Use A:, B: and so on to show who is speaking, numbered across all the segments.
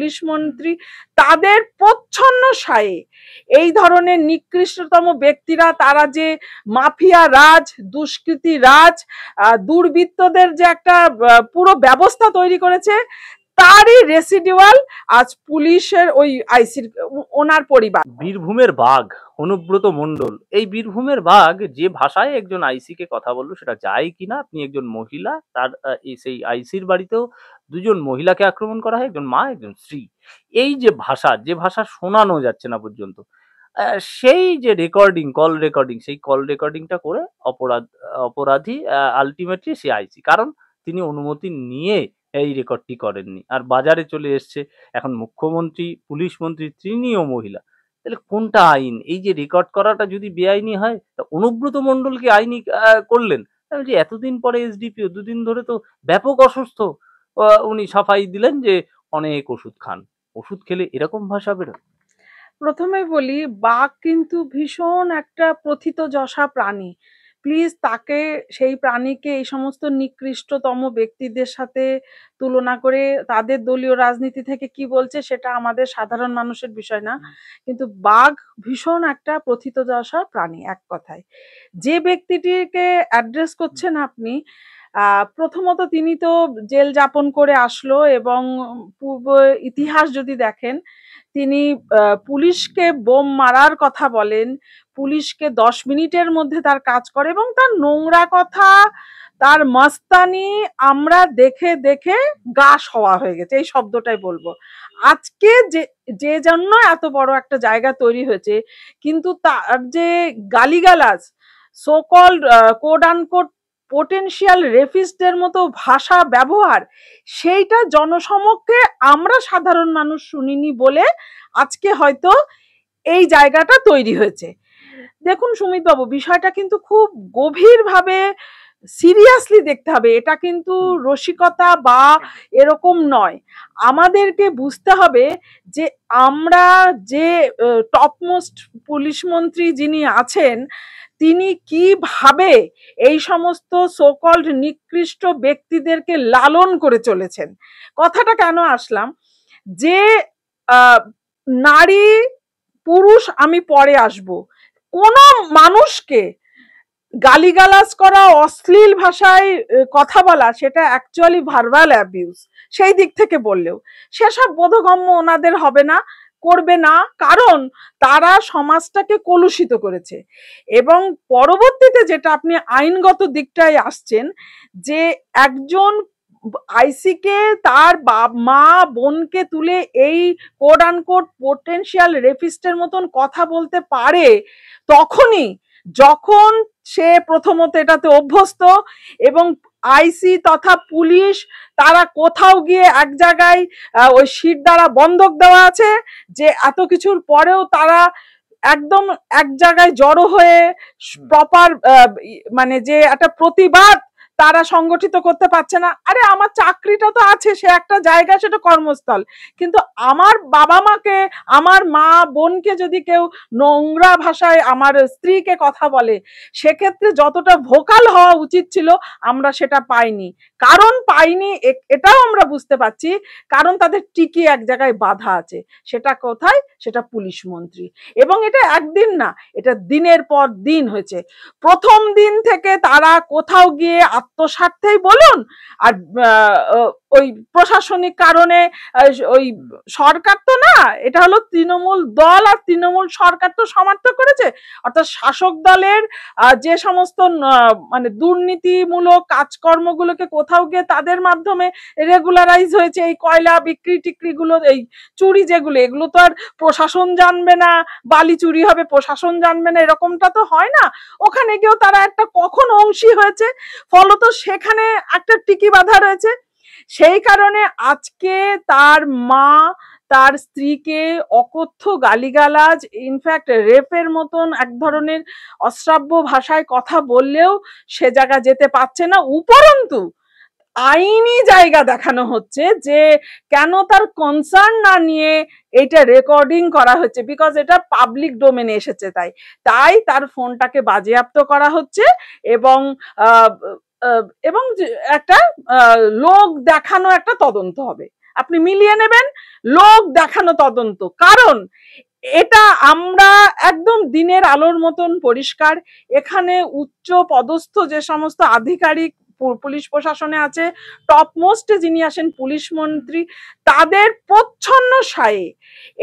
A: Police মন্ত্রী তাদের প্রচ্ছন্ন সায়ে এই ধরনের নিকৃষ্টতম ব্যক্তিরা, তারা যে মাফিয়া রাজ, দুষ্কৃতী রাজ, দুর্বৃত্তদের যে একটা পুরো ব্যবস্থা তৈরি করেছে, তারই রেসিডুয়াল আজ পুলিশের ওই আইসির ওনার পরিবার।
B: বীরভূমের বাঘ অনুব্রত মণ্ডল, এই বীরভূমের বাঘ যে ভাষায় একজন আইসি কে কথা বললো সেটা যায় কিনা। আপনি একজন মহিলা, তার সেই আইসির বাড়িতেও দুজন মহিলাকে আক্রমণ করা হয়, একজন মা একজন স্ত্রী। এই যে ভাষা শোনানো যাচ্ছে না পর্যন্ত, সেই যে রেকর্ডিং, কল রেকর্ডিং, সেই কল রেকর্ডিংটা করে অপরাধী আলটিমেটলি সে আইসি, কারণ তিনি অনুমতি নিয়ে এই রেকর্ডটি করেননি। আর বাজারে চলে এসছে এখন মুখ্যমন্ত্রী, পুলিশ মন্ত্রী তিনিও মহিলা। তাহলে কোনটা আইন? এই যে রেকর্ড করাটা যদি বেআইনি হয়, তা অনুব্রত মণ্ডলকে আইনি করলেন। যে এতদিন পরে এসডিপিও, দুদিন ধরে তো ব্যাপক অসুস্থ, উনি সাফাই দিলেন যে অনেক ওষুধ খান, ওষুধ খেলে এরকম ভাষা বেরোয়।
A: প্রথমে বলি, বাঘ কিন্তু ভীষণ একটা প্রথিতযশা প্রাণী। প্লিজ তাকে, সেই প্রাণীকে এই সমস্ত নিকৃষ্টতম ব্যক্তিদের সাথে তুলনা করে তাদের দলীয় রাজনীতি থেকে কি বলছে সেটা আমাদের সাধারণ মানুষের বিষয় না। কিন্তু বাঘ ভীষণ একটা প্রথিতযশা প্রাণী। এক কথায় যে ব্যক্তিটিকে অ্যাড্রেস করছেন আপনি, প্রথমত তিনি তো জেল যাপন করে আসলো, এবং পূর্ব ইতিহাস যদি দেখেন, তিনি পুলিশকে বোম মারার কথা বলেন, পুলিশকে 10 মিনিটের মধ্যে তার কাজ করে, এবং তার নোংরা কথা, তার মস্তানি আমরা দেখে দেখে গা সওয়া হয়ে গেছে, এই শব্দটাই বলবো। আজকে যে জন্য এত বড় একটা জায়গা তৈরি হয়েছে, কিন্তু তার যে গালিগালাজ, সো কল্ড কোড আনকোড পোটেনশিয়াল রেফিস্টদের মতো ভাষা ব্যবহার, সেইটা জনসমক্ষে আমরা সাধারণ মানুষ শুনিনি বলে আজকে হয়তো এই জায়গাটা তৈরি হয়েছে। দেখুন সুমিত বাবু, বিষয়টা কিন্তু খুব গভীরভাবে সিরিয়াসলি দেখতে হবে। এটা কিন্তু রসিকতা বা এরকম নয়। আমাদেরকে বুঝতে হবে যে আমরা যে টপমোস্ট পুলিশ মন্ত্রী যিনি আছেন, তিনি কিভাবে এই সমস্ত সোকল্ড নিকৃষ্ট ব্যক্তিদেরকে লালন করে চলেছেন। কথাটা কেন আসলাম, যে নারী পুরুষ আমি পরে আসব, কোন মানুষকে গালিগালাজ করা, অশ্লীল ভাষায় কথা বলা, সেটা অ্যাকচুয়ালি ভার্বাল অ্যাবিউজ। সেই দিক থেকে বললেও সেসব বোধগম্য ওনাদের হবে না, করবে না, কারণ তারা সমাজটাকে কলুষিত করেছে। এবং পরবর্তীতে যেটা আপনি আইনগত দিকটায় আসছেন, যে একজন আইসিকে তার মা বোনকে তুলে এই কোড আনকোড পোটেনশিয়াল রেফিস্টের মতন কথা বলতে পারে তখনই যখন সে প্রথমত এটাতে অভ্যস্ত, এবং আইসি তথা পুলিশ তারা কোথাও গিয়ে এক জায়গায় ওই শীট দ্বারা বন্ধক দেওয়া আছে, যে এত কিছুর পরেও তারা একদম এক জায়গায় জড়ো হয়ে প্রপার মানে যে একটা প্রতিবাদ তারা সংগঠিত করতে পারছে না। আরে আমার চাকরিটা তো আছে, সে একটা জায়গা, সেটা কর্মস্থল, কিন্তু আমার বাবা মাকে, আমার মা বোনকে যদি কেউ নোংরা ভাষায় আমার স্ত্রীকে কথা বলে, সেক্ষেত্রে যতটা ভোকাল হওয়া উচিত ছিল আমরা সেটা পাইনি। কারণ পাইনি এটাও আমরা বুঝতে পারছি, কারণ তাদের টিকি এক জায়গায় বাধা আছে। সেটা কোথায়? সেটা পুলিশ মন্ত্রী। এবং এটা একদিন না, এটা দিনের পর দিন হয়েছে। প্রথম দিন থেকে তারা কোথাও গিয়ে আত্মস্বার্থেই বলুন, আর ওই প্রশাসনিক কারণে, ওই সরকার তো না, এটা হলো তৃণমূল দল, আর তৃণমূল সরকার তো সমর্থন করেছে, অর্থাৎ শাসক দলের যে সমস্ত মানে দুর্নীতিমূলক কাজকর্মগুলোকে কোথাও গিয়ে তাদের মাধ্যমে রেগুলারাইজ হয়েছে। এই কয়লা বিক্রি টিক্রি গুলো, এই চুরি যেগুলো, এগুলো তো আর প্রশাসন জানবে না, বালি চুরি হবে প্রশাসন জানবে না, এরকমটা তো হয় না। ওখানে গিয়েও তারা একটা কখন অংশী হয়েছে, ফলত সেখানে একটা টিকি বাধা রয়েছে। সেই কারণে আজকে তার মা তার স্ত্রীকে অকথ্য গালিগালাজ, ইনফ্যাক্ট রেপের মতন এক ধরনের অশ্রাব্য ভাষায় কথা বললেও সে জায়গা যেতে পারছে না। উপরন্তু আইনি জায়গা দেখানো হচ্ছে যে কেন তার কনসার্ন না নিয়ে এটা রেকর্ডিং করা হচ্ছে, বিকজ এটা পাবলিক ডোমেনে এসেছে, তাই তার ফোনটাকে বাজেয়াপ্ত করা হচ্ছে, এবং একটা লোক দেখানো একটা তদন্ত হবে। আপনি মিলিয়ে নেবেন, লোক দেখানো তদন্ত। কারণ এটা আমরা একদম দিনের আলোর মতন পরিষ্কার, এখানে উচ্চ পদস্থ যে সমস্ত আধিকারিক পুলিশ প্রশাসনে আছে, টপ মোস্টে যিনি আসেন পুলিশ মন্ত্রী, তাদের প্রচ্ছন্ন সায়ে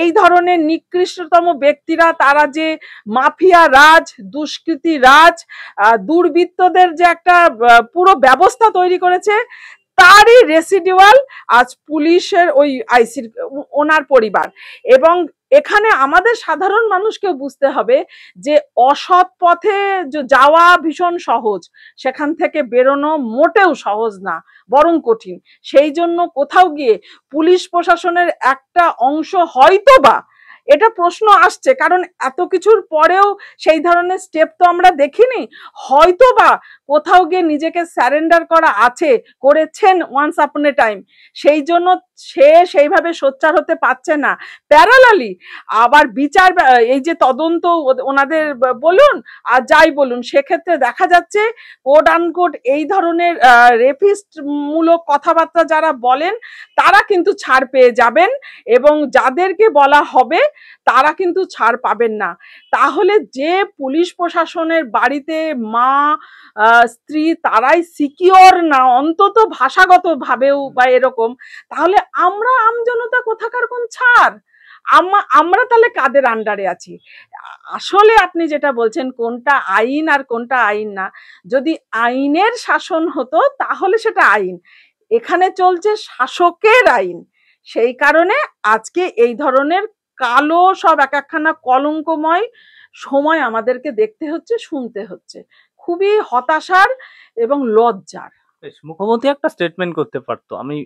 A: এই ধরনের নিকৃষ্টতম ব্যক্তিরা, তারা যে মাফিয়া রাজ, দুষ্কৃতী রাজ, দুর্বৃত্তদের যে একটা পুরো ব্যবস্থা তৈরি করেছে, তারই রেসিডুয়াল আজ পুলিশের ওই আইসির ওনার পরিবার। এবং এখানে আমাদের সাধারণ মানুষকে বুঝতে হবে যে অসৎ পথে যাওয়া ভীষণ সহজ, সেখান থেকে বেরোনো মোটেও সহজ না, বরং কঠিন। সেই জন্য কোথাও গিয়ে পুলিশ প্রশাসনের একটা অংশ হয়তো বা, এটা প্রশ্ন আসছে কারণ এত কিছুর পরেও সেই ধরনের স্টেপ তো আমরা দেখিনি, হয়তো বা কোথাও গিয়ে নিজেকে স্যারেন্ডার করা আছে, করেছেন ওয়ান্স আপন এ টাইম, সেই জন্য সে সেইভাবে সোচ্চার হতে পারছে না। প্যারালালি আবার বিচার, এই যে তদন্ত ওনাদের বলুন আর যাই বলুন, সেক্ষেত্রে দেখা যাচ্ছে কোট আনকোট এই ধরনের রেপিস্ট মূলক কথাবার্তা যারা বলেন তারা কিন্তু ছাড় পেয়ে যাবেন, এবং যাদেরকে বলা হবে তারা কিন্তু ছাড় পাবেন না। তাহলে যে পুলিশ প্রশাসনের বাড়িতে মা স্ত্রী তারাই সিকিওর না, অন্তত ভাষাগত ভাবেও বা এরকম, তাহলে আমরা আমজনতা কোথাকার কোন ছাড়? আমরা তাহলে কাদের আন্ডারে আছি? আসলে আপনি যেটা বলছেন কোনটা আইন আর কোনটা আইন না, যদি আইনের শাসন হতো তাহলে সেটা আইন, এখানে চলছে শাসকের আইন। সেই কারণে আজকে এই ধরনের কালো সব এক একখানা কলঙ্কময় সময় আমাদেরকে দেখতে হচ্ছে, শুনতে হচ্ছে, খুবই হতাশার এবং লজ্জার।
B: মুখ্যমন্ত্রী একটা স্টেটমেন্ট করতে পারতো, আমি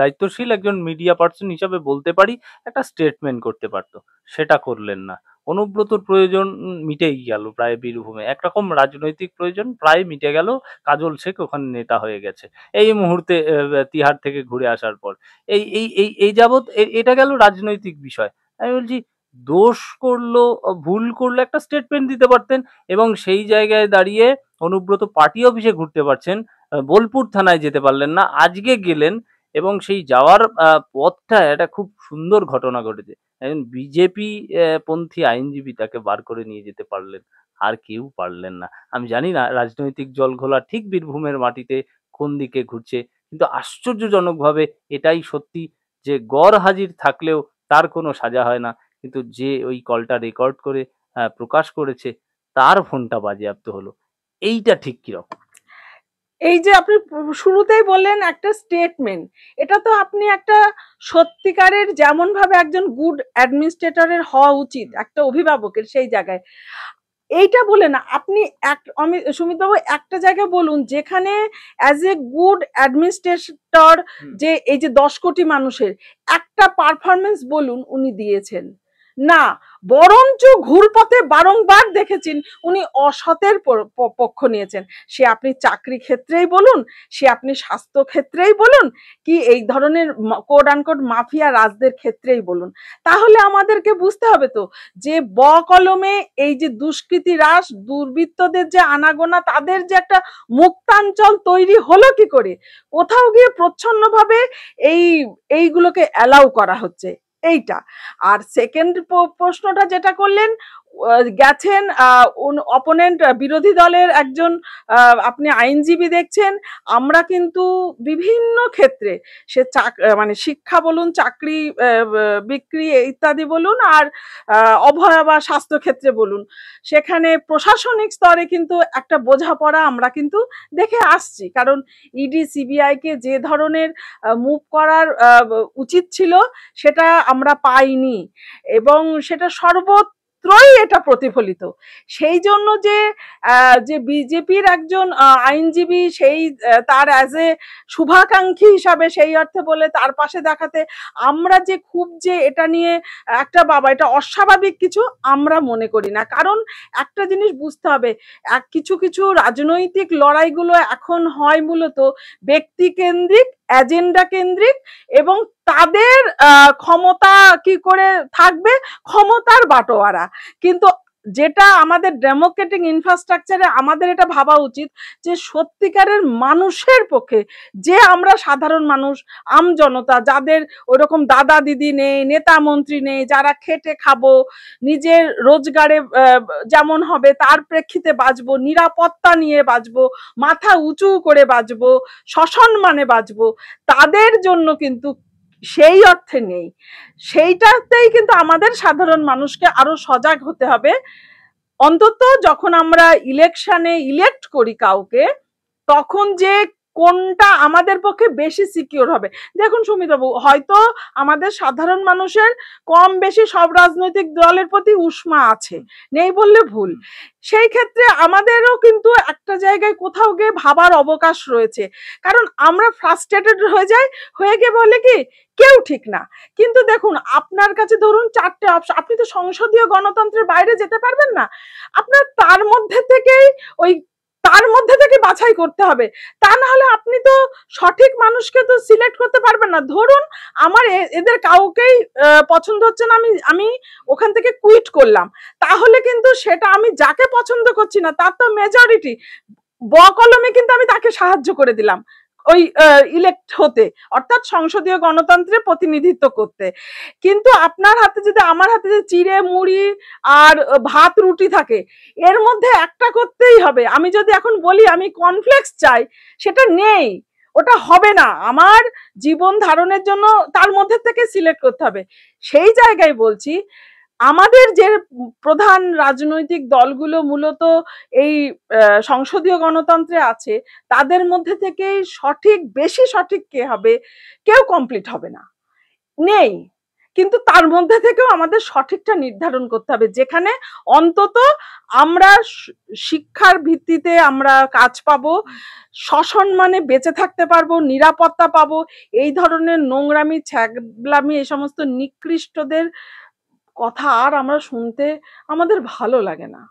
B: দায়িত্বশীল একজন মিডিয়া পার্সন হিসাবে বলতে পারি, একটা স্টেটমেন্ট করতে পারতো, সেটা করলেন না। অনুব্রতর প্রয়োজন মিটেই গেল প্রায় বীরভূমে, একরকম রাজনৈতিক প্রয়োজন প্রায় মিটে গেল, কাজল শেখ ওখানে নেতা হয়ে গেছে এই মুহূর্তে তিহার থেকে ঘুরে আসার পর। এই এই এই এই যাবৎ এটা গেল রাজনৈতিক বিষয়। আমি বলছি দোষ করলো, ভুল করলো, একটা স্টেটমেন্ট দিতে পারতেন, এবং সেই জায়গায় দাঁড়িয়ে অনুব্রত পার্টি অফিসে ঘুরতে পারছেন, বোলপুর থানায় যেতে পারলেন না, আজকে গেলেন, এবং সেই যাওয়ার পথটা একটা খুব সুন্দর ঘটনা ঘটেছে, একজন বিজেপি পন্থী আইনজীবী তাকে বার করে নিয়ে যেতে পারলেন, আর কেউ পারলেন না। আমি জানি না রাজনৈতিক জলঘোলা ঠিক বীরভূমের মাটিতে কোন দিকে ঘুরছে, কিন্তু আশ্চর্যজনকভাবে এটাই সত্যি যে গড় হাজির থাকলেও তার কোনো সাজা হয় না, কিন্তু যে ওই কলটা রেকর্ড করে প্রকাশ করেছে তার ফোনটা বাজেয়াপ্ত হলো। এইটা ঠিক কিরকম?
A: এই যে আপনি শুরুতেই বললেন একটা স্টেটমেন্ট, এটা তো আপনি একটা সত্যিকারের যেমন ভাবে একজন গুড অ্যাডমিনিস্ট্রেটরের হওয়া উচিত একটা অভিভাবকের, সেই জায়গায় এইটা বলে না আপনি আমি সুমিতবাবু একটা জায়গায় বলুন যেখানে অ্যাজ এ গুড অ্যাডমিনিস্ট্রেটর যে এই যে 10 কোটি মানুষের একটা পারফরমেন্স বলুন উনি দিয়েছেন না, বরঞ্চ ঘুরপথে বারংবার দেখেছেন উনি অসতের পক্ষ নিয়েছেন। সে আপনি চাকরি ক্ষেত্রেই বলুন, সে আপনি স্বাস্থ্য ক্ষেত্রেই বলুন, কি এই ধরনের কোড আনকোড মাফিয়া রাজদের ক্ষেত্রেই বলুন। তাহলে আমাদেরকে বুঝতে হবে তো যে কলমে এই যে দুষ্কৃতী রাজ, দুর্বৃত্তদের যে আনাগোনা, তাদের যে একটা মুক্তাঞ্চল তৈরি হলো কি করে? কোথাও গিয়ে প্রচ্ছন্নভাবে এইগুলোকে অ্যালাউ করা হচ্ছে, এইটা। আর সেকেন্ড প্রশ্নটা যেটা করলেন, গেছেন অপোনেন্ট বিরোধী দলের একজন আপনি আইনজীবী দেখছেন, আমরা কিন্তু বিভিন্ন ক্ষেত্রে সে মানে শিক্ষা বলুন, চাকরি বিক্রি ইত্যাদি বলুন, আর অভয়া বা স্বাস্থ্য ক্ষেত্রে বলুন, সেখানে প্রশাসনিক স্তরে কিন্তু একটা বোঝাপড়া আমরা কিন্তু দেখে আসছি। কারণ ইডি সিবিআই কে যে ধরনের মুভ করার উচিত ছিল সেটা আমরা পাইনি, এবং সেটা সর্বত্রই এটা প্রতিফলিত। সেই জন্য যে বিজেপির একজন আইনজীবী সেই তার অ্যাজ এ শুভাকাঙ্ক্ষী হিসাবে সেই অর্থে বলে তার পাশে দেখাতে, আমরা যে খুব যে এটা নিয়ে একটা বাবা এটা অস্বাভাবিক কিছু আমরা মনে করি না। কারণ একটা জিনিস বুঝতে হবে, কিছু কিছু রাজনৈতিক লড়াইগুলো এখন হয় মূলত ব্যক্তি কেন্দ্রিক, এজেন্ডা কেন্দ্রিক, এবং তাদের ক্ষমতা কি করে থাকবে, ক্ষমতার বাটোয়ারা। কিন্তু যেটা আমাদের ডেমোক্রেটিক ইনফ্রাস্ট্রাকচারে আমাদের এটা ভাবা উচিত যে সত্যিকারের মানুষের পক্ষে, যে আমরা সাধারণ মানুষ, আমজনতা, যাদের ওইরকম দাদা দিদি নেই, নেতা মন্ত্রী নেই, যারা খেটে খাবো, নিজের রোজগারে যেমন হবে তার প্রেক্ষিতে বাঁচবো, নিরাপত্তা নিয়ে বাঁচবো, মাথা উঁচু করে বাঁচবো, সসম্মানে বাঁচবো, তাদের জন্য কিন্তু সেই অর্থে নেই। সেইটাতেই কিন্তু আমাদের সাধারণ মানুষকে আরো সজাগ হতে হবে। অন্তত যখন আমরা ইলেকশনে ইলেক্ট করি কাউকে, তখন যে কোনটা আমাদের পক্ষে বেশি সিকিউর হবে। দেখুন সুমিতবাবু, হয়তো আমাদের সাধারণ মানুষের কম বেশি সব রাজনৈতিক দলের প্রতি উষ্মা আছে, নেই বললে ভুল। সেই ক্ষেত্রে আমাদেরও কিন্তু একটা জায়গায় কোথাও গিয়ে ভাবার অবকাশ রয়েছে, কারণ আমরা ফ্রাস্ট্রেটেড হয়ে যাই, হয়ে গিয়ে বলে কি কেউ ঠিক না। কিন্তু দেখুন, আপনার কাছে ধরুন 4টে অপশন, আপনি তো সংসদীয় গণতন্ত্রের বাইরে যেতে পারবেন না, আপনার তার মধ্যে থেকে বাছাই করতে হবে। তা না হলে আপনি তো সঠিক মানুষকে তো সিলেক্ট করতে পারবেন না। ধরুন আমার এদের কাউকেই পছন্দ হচ্ছে না, আমি ওখান থেকে কুইট করলাম, তাহলে কিন্তু সেটা আমি যাকে পছন্দ করছি না তার তো মেজরিটি বকলমে কিন্তু আমি তাকে সাহায্য করে দিলাম ওই ইলেক্ট হতে, অর্থাৎ সংসদীয় গণতন্ত্রে প্রতিনিধিত্ব করতে। কিন্তু আপনার হাতে যদি, আমার হাতে যদি চিড়ে মুড়ি আর ভাত রুটি থাকে, এর মধ্যে একটা করতেই হবে। আমি যদি এখন বলি আমি কর্নফ্লেক্স চাই, সেটা নেই, ওটা হবে না, আমার জীবন ধারণের জন্য তার মধ্যে থেকে সিলেক্ট করতে হবে। সেই জায়গায় বলছি, আমাদের যে প্রধান রাজনৈতিক দলগুলো মূলত এই সংসদীয় গণতন্ত্রে আছে, তাদের মধ্যে থেকে বেশি সঠিক কে হবে, কেউ কমপ্লিট হবে না, নেই। কিন্তু তার মধ্যে থেকেও আমাদের সঠিকটা নির্ধারণ করতে হবে, যেখানে অন্তত আমরা শিক্ষার ভিত্তিতে আমরা কাজ পাবো, সসম্মানে বেঁচে থাকতে পারবো, নিরাপত্তা পাবো। এই ধরনের নোংরামি, ছ্যাবলামি, এই সমস্ত নিকৃষ্টদের কথা আর আমরা শুনতে আমাদের ভালো লাগে না।